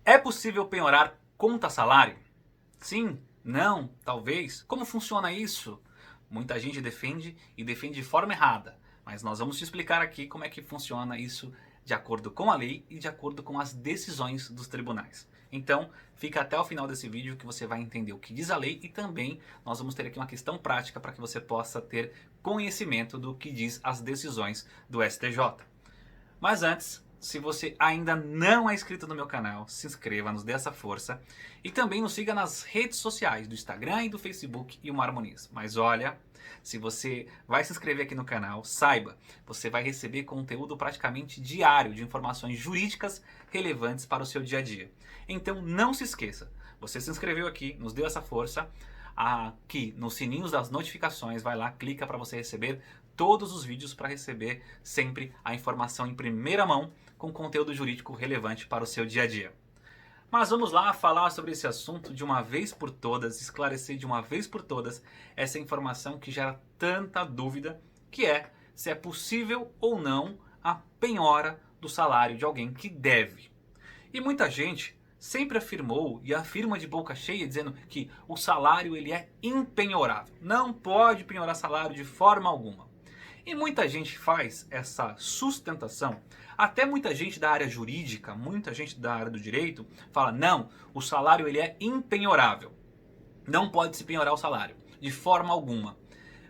É possível penhorar conta salário? Sim? Não? Talvez? Como funciona isso? Muita gente defende e defende de forma errada, mas nós vamos te explicar aqui como é que funciona isso de acordo com a lei e de acordo com as decisões dos tribunais. Então, fica até o final desse vídeo que você vai entender o que diz a lei e também nós vamos ter aqui uma questão prática para que você possa ter conhecimento do que diz as decisões do STJ. Mas antes, se você ainda não é inscrito no meu canal, se inscreva, nos dê essa força. E também nos siga nas redes sociais do Instagram e do Facebook e o Harmoniza. Mas olha, se você vai se inscrever aqui no canal, saiba, você vai receber conteúdo praticamente diário de informações jurídicas relevantes para o seu dia a dia. Então não se esqueça, você se inscreveu aqui, nos deu essa força, aqui nos sininhos das notificações, vai lá, clica para você receber todos os vídeos para receber sempre a informação em primeira mão com conteúdo jurídico relevante para o seu dia a dia. Mas vamos lá falar sobre esse assunto de uma vez por todas, esclarecer de uma vez por todas essa informação que gera tanta dúvida, que é se é possível ou não a penhora do salário de alguém que deve. E muita gente sempre afirmou e afirma de boca cheia dizendo que o salário ele é impenhorável. Não pode penhorar salário de forma alguma. E muita gente faz essa sustentação, até muita gente da área jurídica, muita gente da área do direito, fala não, o salário ele é impenhorável. Não pode se penhorar o salário, de forma alguma.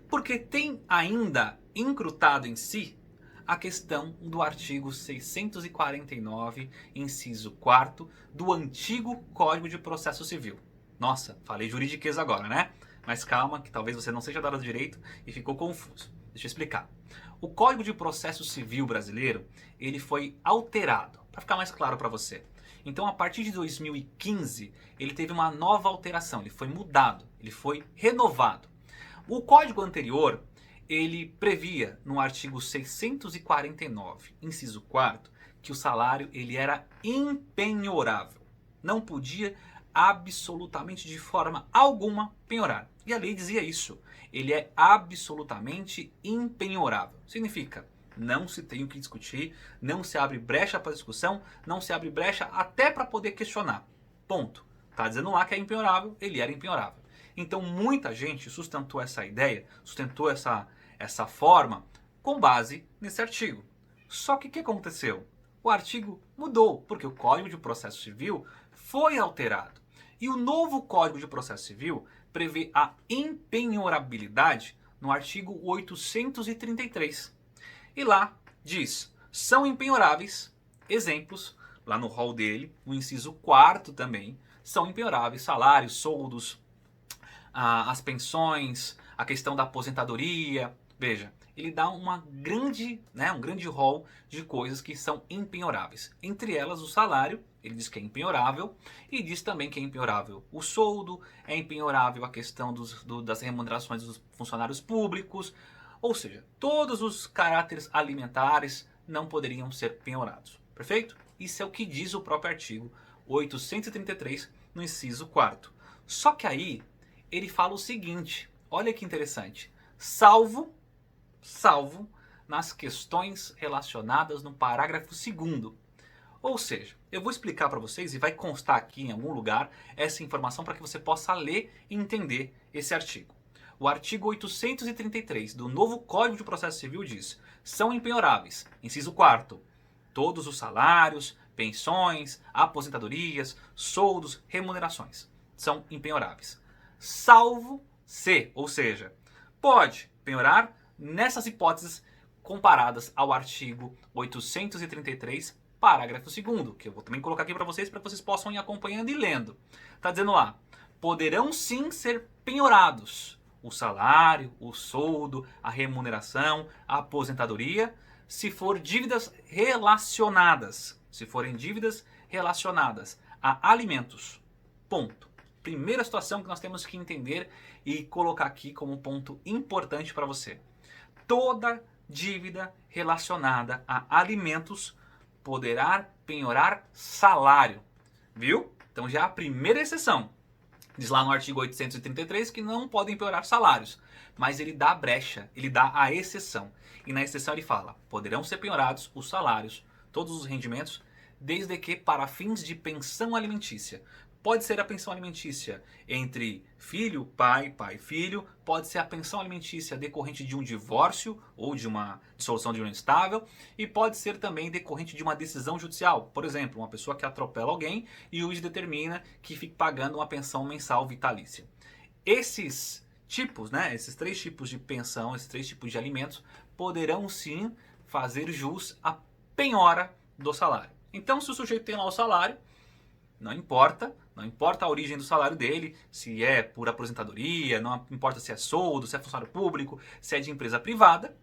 Porque tem ainda encrutado em si a questão do artigo 649, inciso 4º, do antigo Código de Processo Civil. Nossa, falei juridiquês agora, né? Mas calma, que talvez você não seja da área do direito e ficou confuso. Deixa eu explicar. O Código de Processo Civil brasileiro, ele foi alterado, para ficar mais claro para você. Então, a partir de 2015, ele teve uma nova alteração, ele foi mudado, ele foi renovado. O código anterior, ele previa no artigo 649, inciso 4º, que o salário ele era impenhorável. Não podia absolutamente de forma alguma penhorar. E a lei dizia isso. Ele é absolutamente impenhorável. Significa, não se tem o que discutir, não se abre brecha para discussão, não se abre brecha até para poder questionar. Ponto. Está dizendo lá que é impenhorável, ele era impenhorável. Então muita gente sustentou essa ideia, sustentou essa forma com base nesse artigo. Só que o que aconteceu? O artigo mudou, porque o Código de Processo Civil foi alterado. E o novo Código de Processo Civil prevê a impenhorabilidade no artigo 833. E lá diz, são impenhoráveis, exemplos, lá no rol dele, no inciso 4º também, são impenhoráveis salários, soldos, as pensões, a questão da aposentadoria. Veja, ele dá um grande rol de coisas que são impenhoráveis. Entre elas o salário, ele diz que é impenhorável, e diz também que é impenhorável o soldo, é impenhorável a questão das remunerações dos funcionários públicos, ou seja, todos os caráteres alimentares não poderiam ser penhorados. Perfeito? Isso é o que diz o próprio artigo 833 no inciso 4º. Só que aí ele fala o seguinte, olha que interessante, salvo nas questões relacionadas no parágrafo 2º. Ou seja, eu vou explicar para vocês e vai constar aqui em algum lugar essa informação para que você possa ler e entender esse artigo. O artigo 833 do novo Código de Processo Civil diz, são impenhoráveis, inciso 4º, todos os salários, pensões, aposentadorias, soldos, remunerações são impenhoráveis. Salvo se, ou seja, pode penhorar nessas hipóteses comparadas ao artigo 833, parágrafo 2º, que eu vou também colocar aqui para vocês possam ir acompanhando e lendo. Está dizendo lá, poderão sim ser penhorados o salário, o soldo, a remuneração, a aposentadoria, se for dívidas relacionadas, se forem dívidas relacionadas a alimentos. Ponto. Primeira situação que nós temos que entender e colocar aqui como ponto importante para você. Toda dívida relacionada a alimentos poderá penhorar salário. Viu? Então já a primeira exceção. Diz lá no artigo 833 que não podem penhorar salários. Mas ele dá a brecha, ele dá a exceção. E na exceção ele fala, poderão ser penhorados os salários, todos os rendimentos, desde que para fins de pensão alimentícia. Pode ser a pensão alimentícia entre filho, pai, pai, filho. Pode ser a pensão alimentícia decorrente de um divórcio ou de uma dissolução de união estável. E pode ser também decorrente de uma decisão judicial. Por exemplo, uma pessoa que atropela alguém e o juiz determina que fique pagando uma pensão mensal vitalícia. Esses tipos, né, esses 3 tipos de pensão, esses 3 tipos de alimentos, poderão sim fazer jus à penhora do salário. Então, se o sujeito tem lá o salário, não importa a origem do salário dele, se é por aposentadoria, não importa se é soldo, se é funcionário público, se é de empresa privada,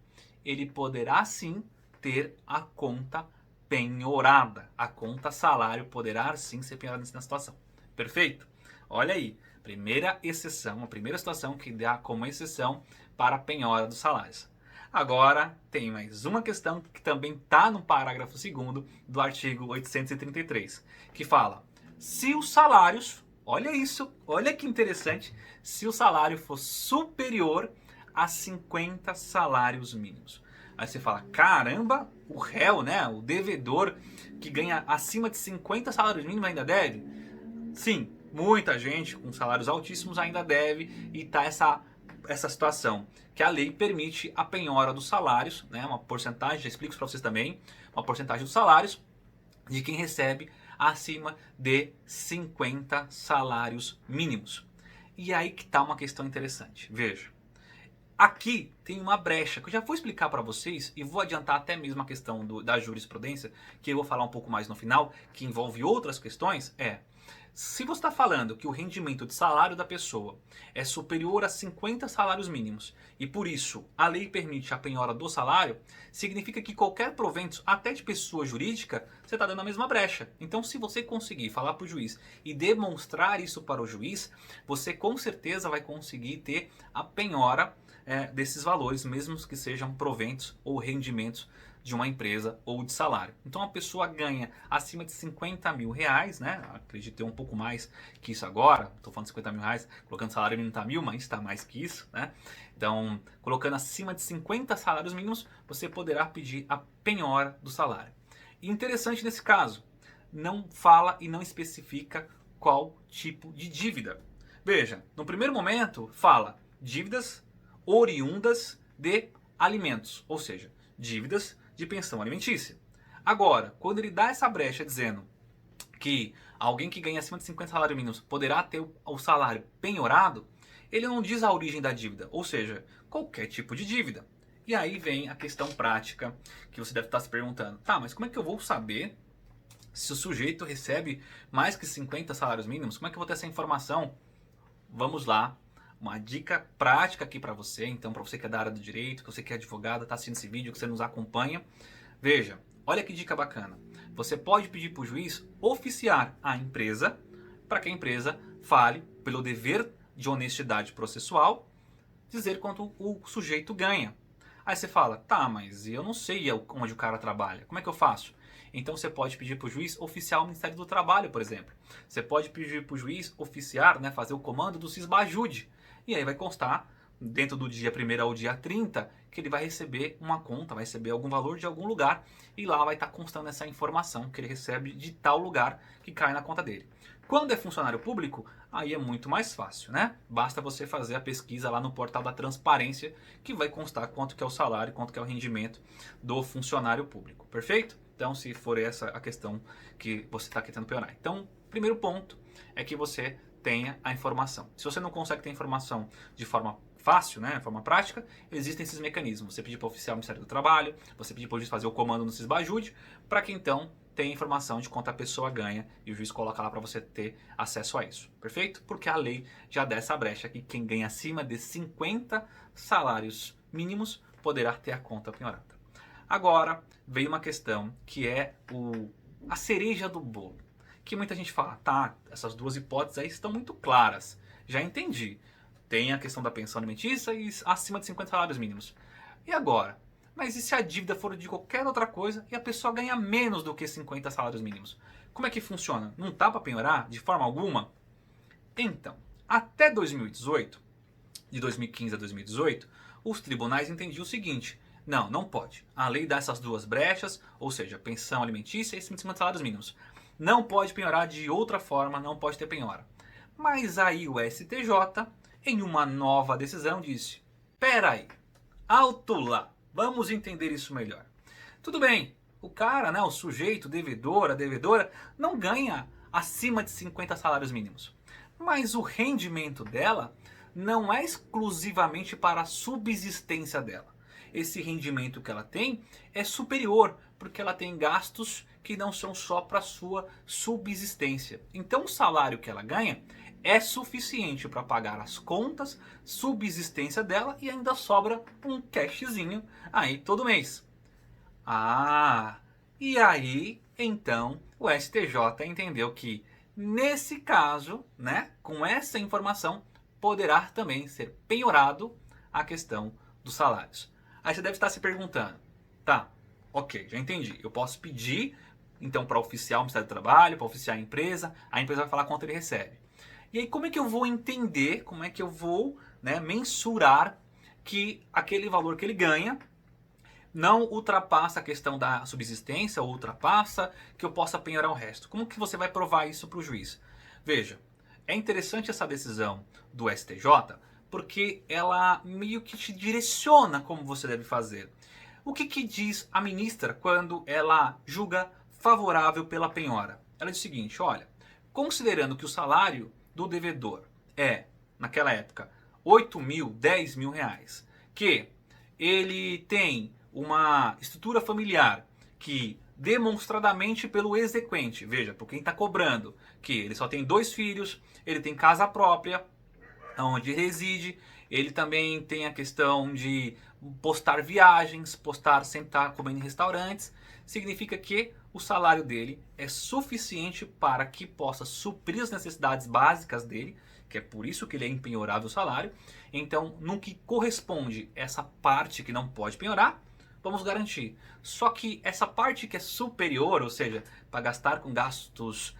ele poderá sim ter a conta penhorada. A conta salário poderá sim ser penhorada nessa situação. Perfeito? Olha aí, primeira exceção, a primeira situação que dá como exceção para a penhora dos salários. Agora, tem mais uma questão que também está no parágrafo 2º do artigo 833, que fala: se os salários, olha isso, olha que interessante, se o salário for superior a 50 salários mínimos. Aí você fala, caramba, o réu, né, o devedor que ganha acima de 50 salários mínimos ainda deve? Sim, muita gente com salários altíssimos ainda deve, e tá essa situação que a lei permite a penhora dos salários, né, uma porcentagem, já explico isso para vocês também, uma porcentagem dos salários de quem recebe acima de 50 salários mínimos. E aí que está uma questão interessante. Veja, aqui tem uma brecha que eu já vou explicar para vocês e vou adiantar até mesmo a questão da jurisprudência, que eu vou falar um pouco mais no final, que envolve outras questões. Se você está falando que o rendimento de salário da pessoa é superior a 50 salários mínimos e por isso a lei permite a penhora do salário, significa que qualquer provento, até de pessoa jurídica, você está dando a mesma brecha. Então, se você conseguir falar para o juiz e demonstrar isso para o juiz, você com certeza vai conseguir ter a penhora desses valores, mesmo que sejam proventos ou rendimentos de uma empresa ou de salário. Então a pessoa ganha acima de 50 mil reais, né? Acredito ter um pouco mais que isso agora, estou falando de 50 mil reais, colocando salário mínimo está 1.000, mas está mais que isso, né? Então, colocando acima de 50 salários mínimos, você poderá pedir a penhora do salário. E interessante nesse caso, não fala e não especifica qual tipo de dívida. Veja, no primeiro momento fala dívidas oriundas de alimentos, ou seja, dívidas de pensão alimentícia. Agora, quando ele dá essa brecha dizendo que alguém que ganha acima de 50 salários mínimos poderá ter o salário penhorado, ele não diz a origem da dívida, ou seja, qualquer tipo de dívida. E aí vem a questão prática que você deve estar se perguntando. Tá, mas como é que eu vou saber se o sujeito recebe mais que 50 salários mínimos? Como é que eu vou ter essa informação? Vamos lá. Uma dica prática aqui para você, então para você que é da área do direito, que você que é advogado, está assistindo esse vídeo, que você nos acompanha. Veja, olha que dica bacana. Você pode pedir para o juiz oficiar a empresa para que a empresa fale, pelo dever de honestidade processual, dizer quanto o sujeito ganha. Aí você fala, tá, mas eu não sei onde o cara trabalha, como é que eu faço? Então você pode pedir para o juiz oficiar o Ministério do Trabalho, por exemplo. Você pode pedir para o juiz oficiar, né, fazer o comando do Sisbajude. E aí vai constar, dentro do dia 1º ao dia 30, que ele vai receber uma conta, vai receber algum valor de algum lugar, e lá vai estar constando essa informação que ele recebe de tal lugar que cai na conta dele. Quando é funcionário público, aí é muito mais fácil, né? Basta você fazer a pesquisa lá no portal da transparência, que vai constar quanto que é o salário, quanto que é o rendimento do funcionário público, perfeito? Então, se for essa a questão que você está querendo piorar. Então, primeiro ponto é que você tenha a informação. Se você não consegue ter informação de forma fácil, né, de forma prática, existem esses mecanismos. Você pedir para o oficial do Ministério do Trabalho, você pedir para o juiz fazer o comando no Sisbajude, para que então tenha informação de quanto a pessoa ganha e o juiz coloca lá para você ter acesso a isso. Perfeito? Porque a lei já dá essa brecha que quem ganha acima de 50 salários mínimos poderá ter a conta penhorada. Agora, veio uma questão que é a cereja do bolo. Que muita gente fala, tá, essas duas hipóteses aí estão muito claras. Já entendi. Tem a questão da pensão alimentícia e acima de 50 salários mínimos. E agora? Mas e se a dívida for de qualquer outra coisa e a pessoa ganha menos do que 50 salários mínimos? Como é que funciona? Não dá para penhorar de forma alguma? Então, até 2018, de 2015 a 2018, os tribunais entendiam o seguinte: Não, não pode. A lei dá essas duas brechas, ou seja, pensão alimentícia e 150 salários mínimos. Não pode penhorar de outra forma, não pode ter penhora. Mas aí o STJ, em uma nova decisão, disse: peraí, alto lá, vamos entender isso melhor. Tudo bem, o cara, né, o sujeito, o devedor, a devedora, não ganha acima de 50 salários mínimos. Mas o rendimento dela não é exclusivamente para a subsistência dela. Esse rendimento que ela tem é superior, porque ela tem gastos que não são só para sua subsistência. Então o salário que ela ganha é suficiente para pagar as contas, subsistência dela e ainda sobra um cashzinho aí todo mês. Ah, e aí então o STJ entendeu que nesse caso, né, com essa informação, poderá também ser penhorado a questão dos salários. Aí você deve estar se perguntando, tá, ok, já entendi, eu posso pedir então para oficiar o Ministério do Trabalho, para oficiar a empresa vai falar quanto ele recebe. E aí como é que eu vou entender, como é que eu vou, né, mensurar que aquele valor que ele ganha não ultrapassa a questão da subsistência, ou ultrapassa que eu possa penhorar o resto. Como que você vai provar isso para o juiz? Veja, é interessante essa decisão do STJ, porque ela meio que te direciona como você deve fazer. O que diz a ministra quando ela julga favorável pela penhora? Ela diz o seguinte, olha, considerando que o salário do devedor é, naquela época, 8 mil, 10 mil reais, que ele tem uma estrutura familiar que demonstradamente pelo exequente, veja, por quem está cobrando, que ele só tem 2 filhos, ele tem casa própria, onde reside, ele também tem a questão de postar viagens, postar sempre estar comendo em restaurantes, significa que o salário dele é suficiente para que possa suprir as necessidades básicas dele, que é por isso que ele é impenhorável o salário. Então, no que corresponde essa parte que não pode penhorar, vamos garantir. Só que essa parte que é superior, ou seja, para gastar com gastos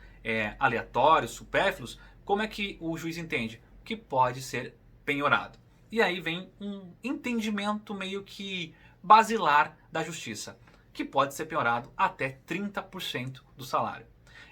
aleatórios, supérfluos, como é que o juiz entende? Que pode ser penhorado. E aí vem um entendimento meio que basilar da justiça, que pode ser penhorado até 30% do salário.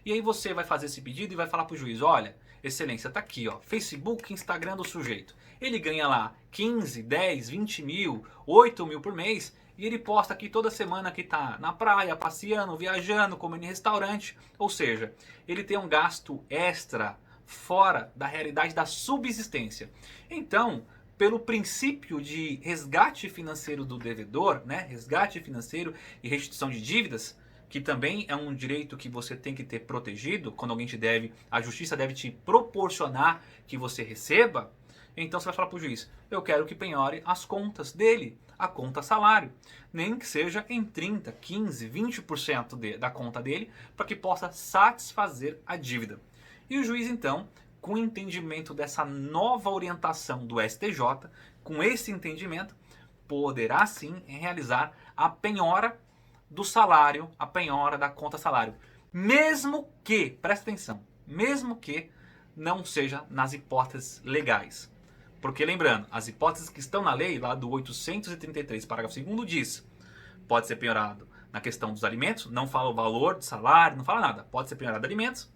E aí você vai fazer esse pedido e vai falar para o juiz, olha, excelência, está aqui, ó, Facebook, Instagram do sujeito. Ele ganha lá 15, 10, 20 mil, 8 mil por mês e ele posta aqui toda semana que está na praia, passeando, viajando, comendo em restaurante. Ou seja, ele tem um gasto extra fora da realidade da subsistência. Então, pelo princípio de resgate financeiro do devedor, né, resgate financeiro e restituição de dívidas, que também é um direito que você tem que ter protegido, quando alguém te deve, a justiça deve te proporcionar que você receba, então você vai falar para o juiz, eu quero que penhore as contas dele, a conta salário, nem que seja em 30, 15, 20% da conta dele, para que possa satisfazer a dívida. E o juiz então, com o entendimento dessa nova orientação do STJ, com esse entendimento, poderá sim realizar a penhora do salário, a penhora da conta salário. Mesmo que, presta atenção, mesmo que não seja nas hipóteses legais. Porque lembrando, as hipóteses que estão na lei, lá do 833, parágrafo 2º, diz, pode ser penhorado na questão dos alimentos, não fala o valor de salário, não fala nada, pode ser penhorado alimentos,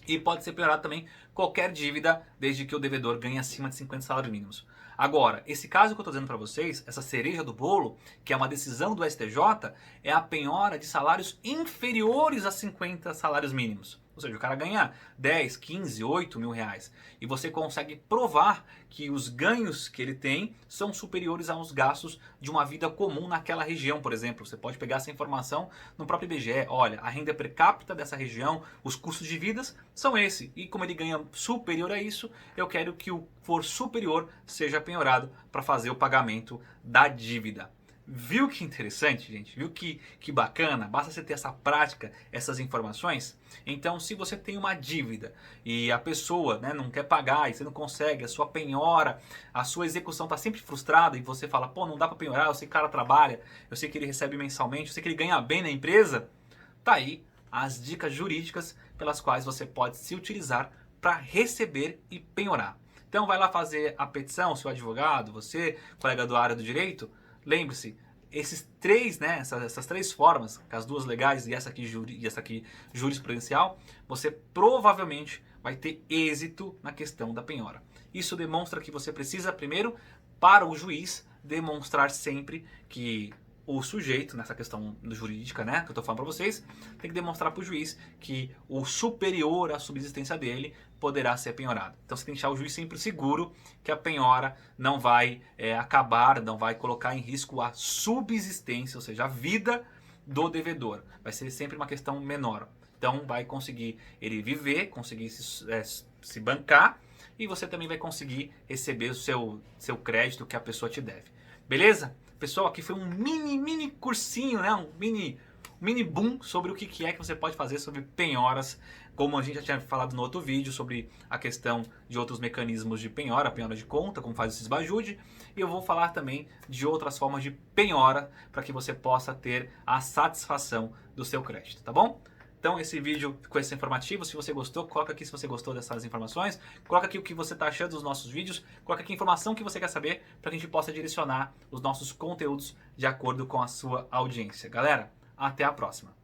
e pode ser penhorado também qualquer dívida, desde que o devedor ganhe acima de 50 salários mínimos. Agora, esse caso que eu estou dizendo para vocês, essa cereja do bolo, que é uma decisão do STJ, é a penhora de salários inferiores a 50 salários mínimos. Ou seja, o cara ganha 10, 15, 8 mil reais. E você consegue provar que os ganhos que ele tem são superiores aos gastos de uma vida comum naquela região, por exemplo. Você pode pegar essa informação no próprio IBGE. Olha, a renda per capita dessa região, os custos de vida são esse. E como ele ganha superior a isso, eu quero que o for superior seja penhorado para fazer o pagamento da dívida. Viu que interessante, gente? Viu que bacana? Basta você ter essa prática, essas informações. Então, se você tem uma dívida e a pessoa, né, não quer pagar e você não consegue, a sua penhora, a sua execução está sempre frustrada e você fala, pô, não dá para penhorar, eu sei que o cara trabalha, eu sei que ele recebe mensalmente, eu sei que ele ganha bem na empresa, tá aí as dicas jurídicas pelas quais você pode se utilizar para receber e penhorar. Então vai lá fazer a petição, seu advogado, você, colega da área do direito, lembre-se, esses três, né, essas três formas, as duas legais e essa aqui jurisprudencial, você provavelmente vai ter êxito na questão da penhora. Isso demonstra que você precisa primeiro, para o juiz, demonstrar sempre que o sujeito, nessa questão jurídica, né, que eu estou falando para vocês, tem que demonstrar para o juiz que o superior à subsistência dele poderá ser penhorado. Então você tem que deixar o juiz sempre seguro que a penhora não vai acabar, não vai colocar em risco a subsistência, ou seja, a vida do devedor. Vai ser sempre uma questão menor. Então vai conseguir ele viver, conseguir se bancar, e você também vai conseguir receber o seu crédito que a pessoa te deve. Beleza? Pessoal, aqui foi um mini cursinho, né? Um mini boom sobre o que é que você pode fazer sobre penhoras, como a gente já tinha falado no outro vídeo sobre a questão de outros mecanismos de penhora, penhora de conta, como faz o Sisbajude, e eu vou falar também de outras formas de penhora para que você possa ter a satisfação do seu crédito, tá bom? Então esse vídeo ficou informativo. Se você gostou, coloca aqui se você gostou dessas informações. Coloca aqui o que você está achando dos nossos vídeos. Coloca aqui a informação que você quer saber para que a gente possa direcionar os nossos conteúdos de acordo com a sua audiência. Galera, até a próxima.